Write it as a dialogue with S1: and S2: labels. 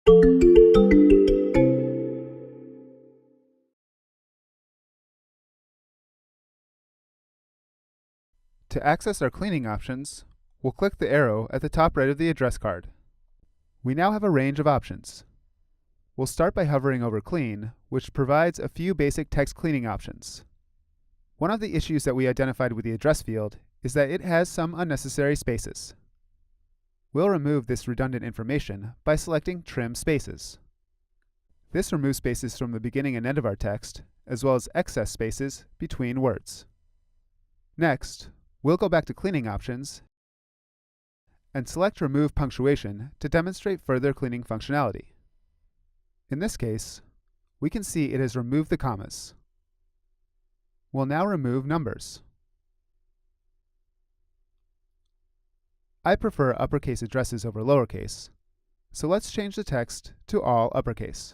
S1: To access our cleaning options, we'll click the arrow at the top right of the address card. We now have a range of options. We'll start by hovering over Clean, which provides a few basic text cleaning options. One of the issues that we identified with the address field is that it has some unnecessary spaces. We'll remove this redundant information by selecting Trim Spaces. This removes spaces from the beginning and end of our text, as well as excess spaces between words. Next, we'll go back to Cleaning Options and select Remove Punctuation to demonstrate further cleaning functionality. In this case, we can see it has removed the commas. We'll now remove numbers. I prefer uppercase addresses over lowercase, so let's change the text to all uppercase.